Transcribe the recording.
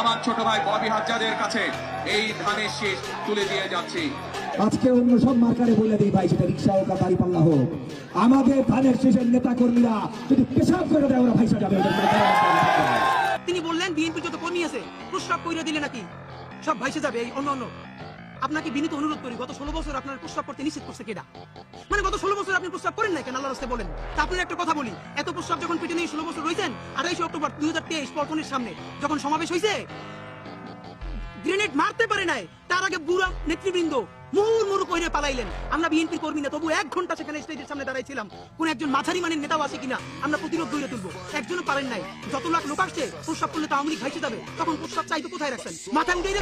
আমার ছোট ভাই ববি হাজ্জাদের কাছে এই ধানের শীষ তুলে দিয়ে যাচ্ছি। আজকে অন্য সব মার্কারে বলে দিই ভাই, সেটা রিক্সা হোক দাঁড়ি পাল্লা হোক, আমাদের ধানের শীষের নেতা কর্মীরা যদি পেশাব করে দেয় ওরা ভাইসা যাবে। তিনি বললেন বিএনপির যত কর্মী আছে প্রস্রাব কইরা দিলে নাকি সব ভাইসে যাবে। এই অন্য আপনাকে বিনীত অনুরোধ করি, গত 16 বছর আপনার প্রস্রাব করতে নিষেধ করছে কেডা? মানে গত 16 বছর আপনি প্রস্রাব করেন নাই কেন? আল্লাহর রাস্তায় বলেন। তা আপনার একটা কথা বলি, এত প্রস্রাব যখন পেটে নিয়ে 16 বছর রয়েছেন, 28 অক্টোবর 2023 পল্টনের সামনে যখন সমাবেশ হয়েছে, গ্রেনেড মারতে পারে নাই, তার আগে বুড়া নেতৃবৃন্দ মুহুর্মুহু কইরে পালাইলেন। আমরা বিএনপির কর্মী না, তবু 1 ঘন্টা সেখানে স্টেজের সামনে দাঁড়াইছিলাম, কোন একজন মাঝারি মানের নেতাও আছে কিনা আমরা প্রতিরোধ গড়ে তুলবো। একজনও পারেন নাই। যত লাখ লোক আসছে প্রস্রাব করলে তো আওয়ামী লীগ ভাইসে যাবে, তখন প্রস্রাব চাইতে কোথায় রাখছেন? মাথা উঠেই